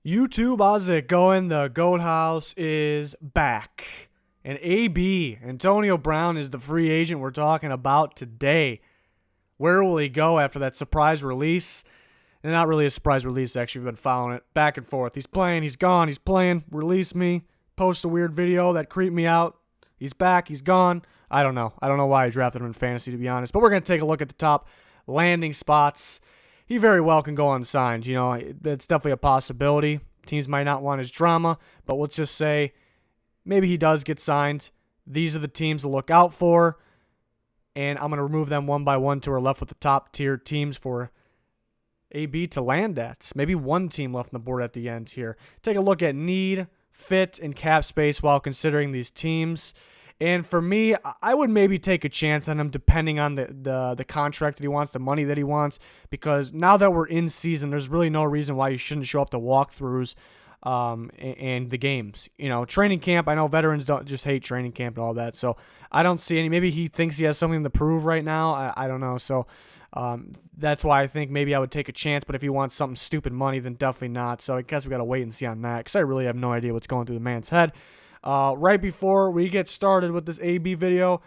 YouTube, how's it going? The Goat House is back. And AB, Antonio Brown, is the free agent we're talking about today. Where will he go after that surprise release? And not really a surprise release, actually. We've been following it back and forth. He's playing, he's gone, he's playing, release me, post a weird video that creeped me out. He's back, he's gone. I don't know. I don't know why I drafted him in fantasy, to be honest. But we're going to take a look at the top landing spots. He very well can go unsigned. You know, that's definitely a possibility. Teams might not want his drama, but let's just say maybe he does get signed. These are the teams to look out for, and I'm going to remove them one by one till we're left with the top tier teams for AB to land at. Maybe one team left on the board at the end here. Take a look at need, fit, and cap space while considering these teams. And for me, I would maybe take a chance on him depending on the contract that he wants, the money that he wants, because now that we're in season, there's really no reason why you shouldn't show up to walkthroughs and the games. You know, training camp, I know veterans don't just hate training camp and all that, so I don't see any. Maybe he thinks he has something to prove right now. I don't know, so that's why I think maybe I would take a chance, but if he wants something stupid money, then definitely not. So I guess we got to wait and see on that, because I really have no idea what's going through the man's head. Right before we get started with this AB video,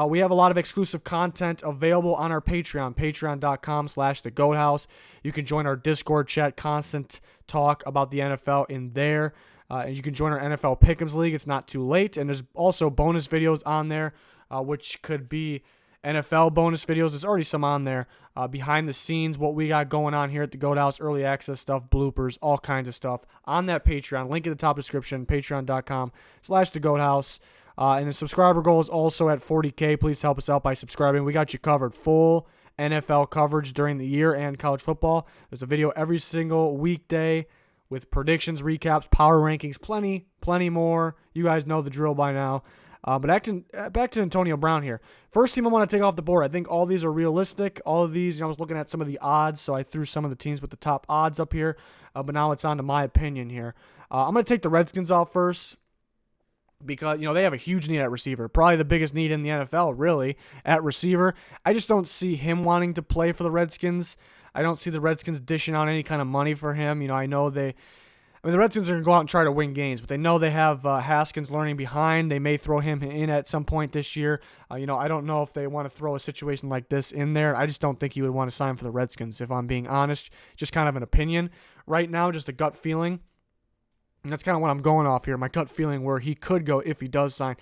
we have a lot of exclusive content available on our Patreon, patreon.com/thegoathouse. You can join our Discord chat, constant talk about the NFL in there. And you can join our NFL Pick'ems League. It's not too late. And there's also bonus videos on there, which could be NFL bonus videos. There's already some on there. Behind the scenes, what we got going on here at the Goat House, early access stuff, bloopers, all kinds of stuff on that Patreon. Link in the top description, patreon.com/thegoathouse. And the subscriber goal is also at 40K. Please help us out by subscribing. We got you covered. Full NFL coverage during the year and college football. There's a video every single weekday with predictions, recaps, power rankings, plenty more. You guys know the drill by now. But back to Antonio Brown here. First team I want to take off the board. I think all these are realistic. All of these, I was looking at some of the odds, so I threw some of the teams with the top odds up here. But now it's on to my opinion here. I'm going to take the Redskins off first because, they have a huge need at receiver. Probably the biggest need in the NFL, really, at receiver. I just don't see him wanting to play for the Redskins. I don't see the Redskins dishing out any kind of money for him. I know the Redskins are going to go out and try to win games, but they know they have Haskins learning behind. They may throw him in at some point this year. I don't know if they want to throw a situation like this in there. I just don't think he would want to sign for the Redskins, if I'm being honest. Just kind of an opinion right now, just a gut feeling. And that's kind of what I'm going off here, my gut feeling where he could go if he does sign.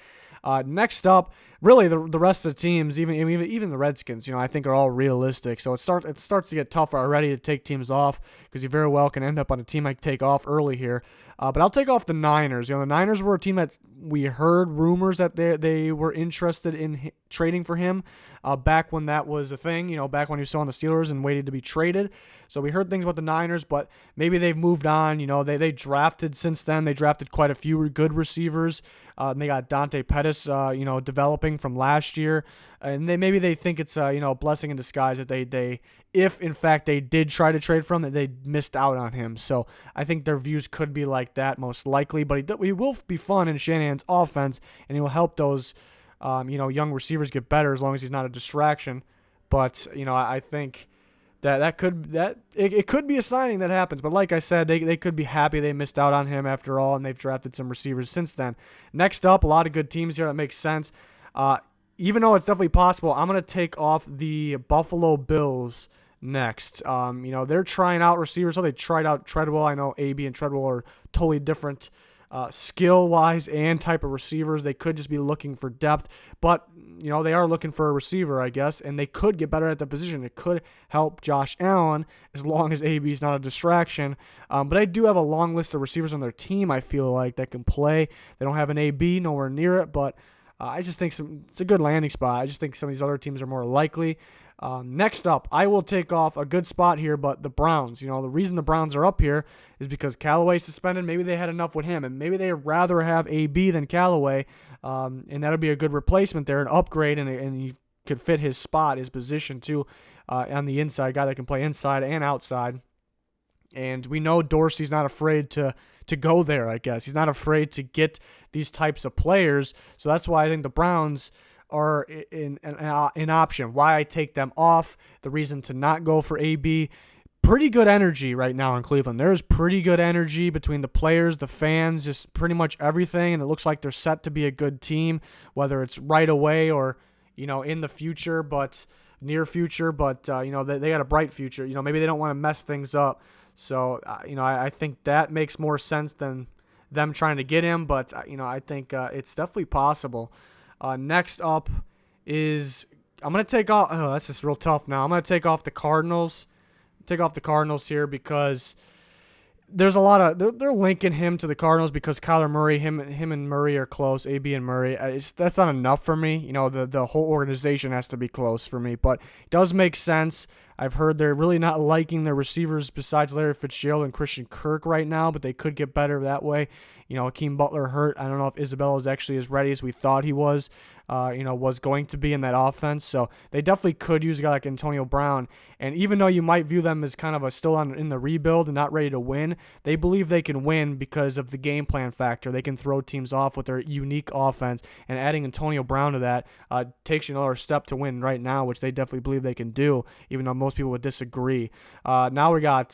Next up, really the rest of the teams, even the Redskins, I think are all realistic. So it starts to get tougher already to take teams off because you very well can end up on a team I take off early here. But I'll take off the Niners. The Niners were a team that we heard rumors that they were interested in trading for him back when that was a thing, back when he was still on the Steelers and waited to be traded. So we heard things about the Niners, but maybe they've moved on. They drafted since then. They drafted quite a few good receivers. And they got Dante Pettis, developing from last year. And maybe they think it's a blessing in disguise that they if in fact they did try to trade from that they missed out on him. So I think their views could be like that most likely. But he will be fun in Shanahan's offense, and he will help those young receivers get better as long as he's not a distraction. But I think it could be a signing that happens. But like I said, they could be happy they missed out on him after all, and they've drafted some receivers since then. Next up, a lot of good teams here. That makes sense. Even though it's definitely possible, I'm going to take off the Buffalo Bills next. They're trying out receivers. So they tried out Treadwell. I know AB and Treadwell are totally different skill-wise and type of receivers. They could just be looking for depth. But, they are looking for a receiver, I guess, and they could get better at the position. It could help Josh Allen as long as AB is not a distraction. But I do have a long list of receivers on their team, I feel like, that can play. They don't have an AB, nowhere near it, but I just think it's a good landing spot. I just think some of these other teams are more likely. Next up, I will take off a good spot here, but the Browns. The reason the Browns are up here is because Callaway's suspended. Maybe they had enough with him, and maybe they'd rather have AB than Callaway, and that'll be a good replacement there, an upgrade, and you could fit his spot, his position too, on the inside, guy that can play inside and outside. And we know Dorsey's not afraid to go there, I guess. He's not afraid to get these types of players. So that's why I think the Browns are an option. Why I take them off, the reason to not go for AB, pretty good energy right now in Cleveland. There's pretty good energy between the players, the fans, just pretty much everything, and it looks like they're set to be a good team, whether it's right away or, in the future, but near future, but, they got a bright future. Maybe they don't want to mess things up. So, I think that makes more sense than them trying to get him, but, I think it's definitely possible. Next up is, I'm going to take off, that's just real tough now. I'm going to take off the Cardinals. Here because there's a lot of they're linking him to the Cardinals because Kyler Murray, him and Murray are close. AB and Murray, that's not enough for me. The whole organization has to be close for me, but it does make sense. I've heard they're really not liking their receivers besides Larry Fitzgerald and Christian Kirk right now, but they could get better that way. Hakeem Butler hurt. I don't know if Isabella is actually as ready as we thought he was. Was going to be in that offense. So they definitely could use a guy like Antonio Brown. And even though you might view them as kind of still in the rebuild and not ready to win, they believe they can win because of the game plan factor. They can throw teams off with their unique offense, and adding Antonio Brown to that takes you another step to win right now, which they definitely believe they can do, even though most people would disagree. Now we got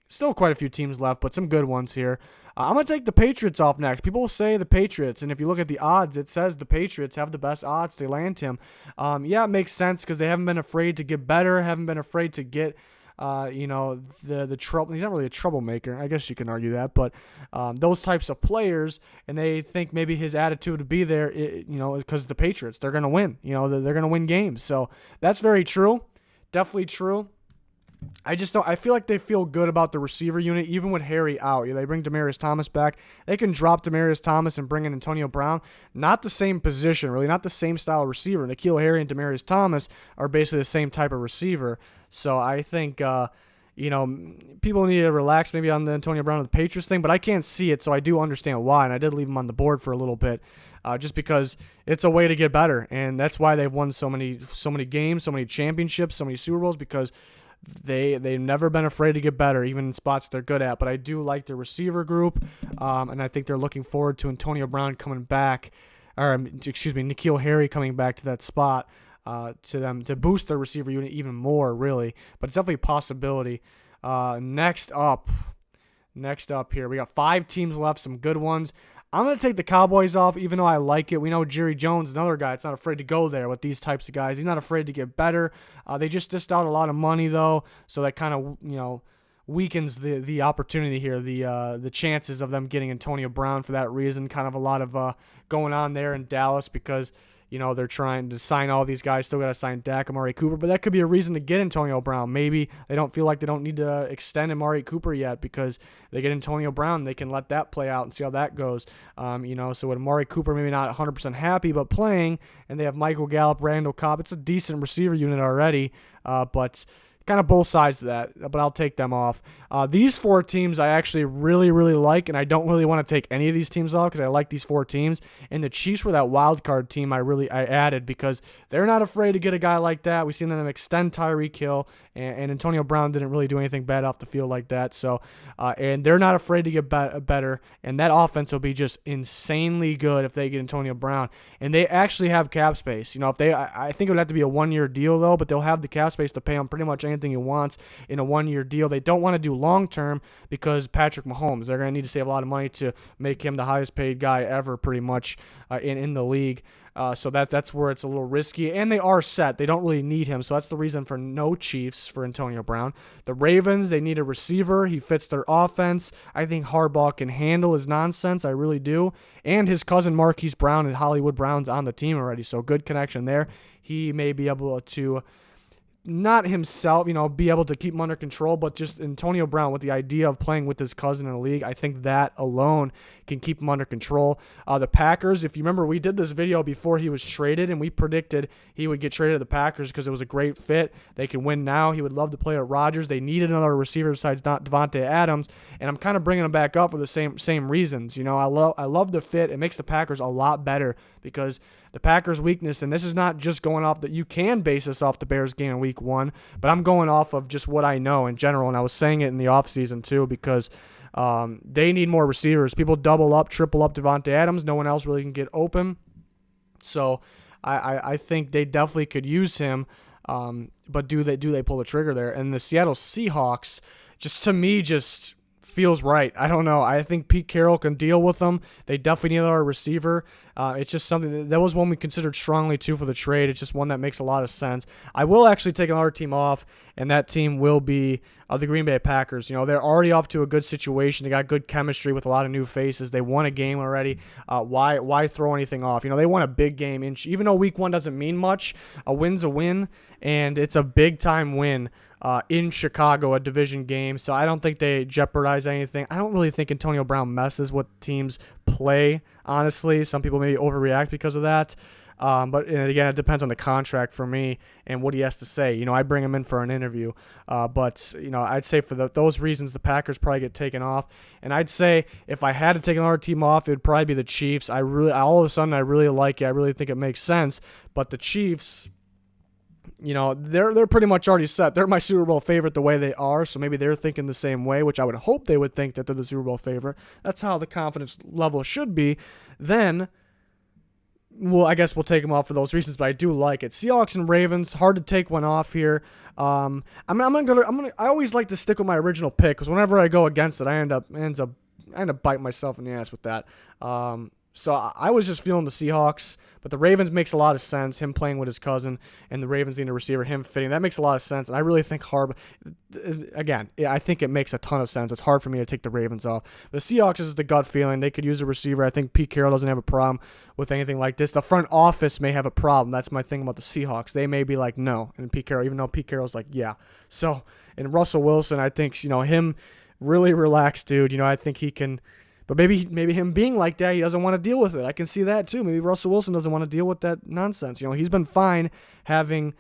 still quite a few teams left, but some good ones here. I'm going to take the Patriots off next. People will say the Patriots, and if you look at the odds, it says the Patriots have the best odds to land him. It makes sense because they haven't been afraid to get better, haven't been afraid to get, the trouble. He's not really a troublemaker. I guess you can argue that, but those types of players, and they think maybe his attitude would be there, because the Patriots, they're going to win. They're going to win games. So that's very true. Definitely true. I feel like they feel good about the receiver unit, even with Harry out. They bring Demaryius Thomas back. They can drop Demaryius Thomas and bring in Antonio Brown. Not the same position, really, not the same style of receiver. N'Keal Harry and Demaryius Thomas are basically the same type of receiver. So I think, people need to relax maybe on the Antonio Brown and the Patriots thing, but I can't see it, so I do understand why, and I did leave him on the board for a little bit. Just because it's a way to get better, and that's why they've won so many games, so many championships, so many Super Bowls, because they've never been afraid to get better, even in spots they're good at. But I do like the receiver group, and I think they're looking forward to Antonio Brown coming back, N'Keal Harry coming back to that spot to them to boost their receiver unit even more, really. But it's definitely a possibility. Next up here, we got 5 teams left, some good ones. I'm going to take the Cowboys off, even though I like it. We know Jerry Jones, another guy, that's not afraid to go there with these types of guys. He's not afraid to get better. They just dished out a lot of money, though, so that kind of, weakens the opportunity here, the chances of them getting Antonio Brown for that reason. Kind of a lot of going on there in Dallas because, they're trying to sign all these guys. Still got to sign Dak, Amari Cooper, but that could be a reason to get Antonio Brown. Maybe they don't feel like they don't need to extend Amari Cooper yet because they get Antonio Brown. They can let that play out and see how that goes. So with Amari Cooper maybe not 100% happy, but playing, and they have Michael Gallup, Randall Cobb. It's a decent receiver unit already, but kind of both sides of that, but I'll take them off. These 4 teams I actually really, really like, and I don't really want to take any of these teams off because I like these 4 teams. And the Chiefs were that wild card team I added because they're not afraid to get a guy like that. We've seen them extend Tyreek Hill, and Antonio Brown didn't really do anything bad off the field like that. So, and they're not afraid to get better, and that offense will be just insanely good if they get Antonio Brown. And they actually have cap space. I think it would have to be a 1-year deal though, but they'll have the cap space to pay him pretty much anything he wants in a 1-year deal. They don't want to do long-term because Patrick Mahomes, they're going to need to save a lot of money to make him the highest paid guy ever pretty much in the league. So that's where it's a little risky, and they are set. They don't really need him, so that's the reason for no Chiefs for Antonio Brown. The Ravens, they need a receiver. He fits their offense. I think Harbaugh can handle his nonsense. I really do. And his cousin Marquise Brown and Hollywood Brown's on the team already, so good connection there. He may be able to not himself, be able to keep him under control, but just Antonio Brown with the idea of playing with his cousin in the league, I think that alone can keep him under control. The Packers, if you remember, we did this video before he was traded, and we predicted he would get traded to the Packers because it was a great fit. They can win now. He would love to play at Rodgers. They needed another receiver besides not Devontae Adams, and I'm kind of bringing him back up for the same reasons. I love the fit. It makes the Packers a lot better because the Packers' weakness, and this is not just going off that you can base this off the Bears game in week 1, but I'm going off of just what I know in general, and I was saying it in the offseason too because they need more receivers. People double up, triple up Devontae Adams. No one else really can get open. So I think they definitely could use him. But do they pull the trigger there? And the Seattle Seahawks, just to me, just feels right. I don't know. I think Pete Carroll can deal with them. They definitely need our receiver. It's just something that was one we considered strongly too for the trade. It's just one that makes a lot of sense. I will actually take another team off, and that team will be the Green Bay Packers. They're already off to a good situation. They got good chemistry with a lot of new faces. They won a game already. Why throw anything off? They won a big game. Even though week 1 doesn't mean much, a win's a win, and it's a big-time win in Chicago, a division game. So I don't think they jeopardize anything. I don't really think Antonio Brown messes what teams play, honestly. Some people maybe overreact because of that. But again, it depends on the contract for me and what he has to say. I bring him in for an interview. But I'd say for those reasons, the Packers probably get taken off. And I'd say if I had to take another team off, it would probably be the Chiefs. All of a sudden, I really like it. I really think it makes sense. But the Chiefs, they're pretty much already set. They're my Super Bowl favorite the way they are, so maybe they're thinking the same way, which I would hope they would think that they're the Super Bowl favorite. That's how the confidence level should be. Then, well, I guess we'll take them off for those reasons, but I do like it. Seahawks and Ravens, hard to take one off here. I always like to stick with my original pick because whenever I go against it, I end up biting myself in the ass with that. So I was just feeling the Seahawks, but the Ravens makes a lot of sense, him playing with his cousin, and the Ravens need a receiver, him fitting. That makes a lot of sense, and I really think I think it makes a ton of sense. It's hard for me to take the Ravens off. The Seahawks is the gut feeling. They could use a receiver. I think Pete Carroll doesn't have a problem with anything like this. The front office may have a problem. That's my thing about the Seahawks. They may be like, no, and Pete Carroll, even though Pete Carroll's like, yeah. So, and Russell Wilson, I think, him really relaxed dude. I think he can. But maybe him being like that, he doesn't want to deal with it. I can see that too. Maybe Russell Wilson doesn't want to deal with that nonsense. He's been fine having,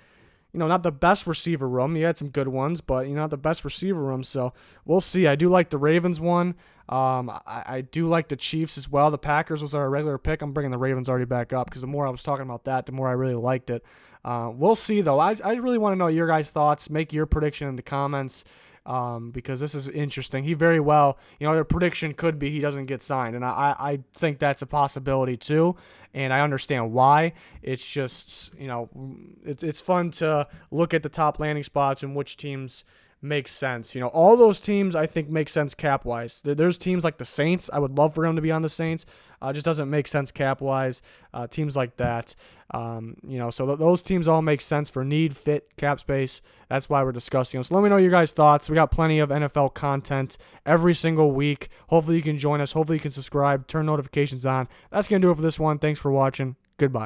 not the best receiver room. He had some good ones, but not the best receiver room. So we'll see. I do like the Ravens one. I do like the Chiefs as well. The Packers was our regular pick. I'm bringing the Ravens already back up because the more I was talking about that, the more I really liked it. We'll see though. I really want to know your guys' thoughts. Make your prediction in the comments. Because this is interesting. He very well, their prediction could be he doesn't get signed, and I think that's a possibility too, and I understand why. It's just, it's fun to look at the top landing spots and which teams make sense. All those teams I think make sense cap-wise. There's teams like the Saints. I would love for him to be on the Saints. Just doesn't make sense cap-wise. Teams like that. So those teams all make sense for need, fit, cap space. That's why we're discussing them. So let me know your guys' thoughts. We got plenty of NFL content every single week. Hopefully you can join us. Hopefully you can subscribe, turn notifications on. That's going to do it for this one. Thanks for watching. Goodbye.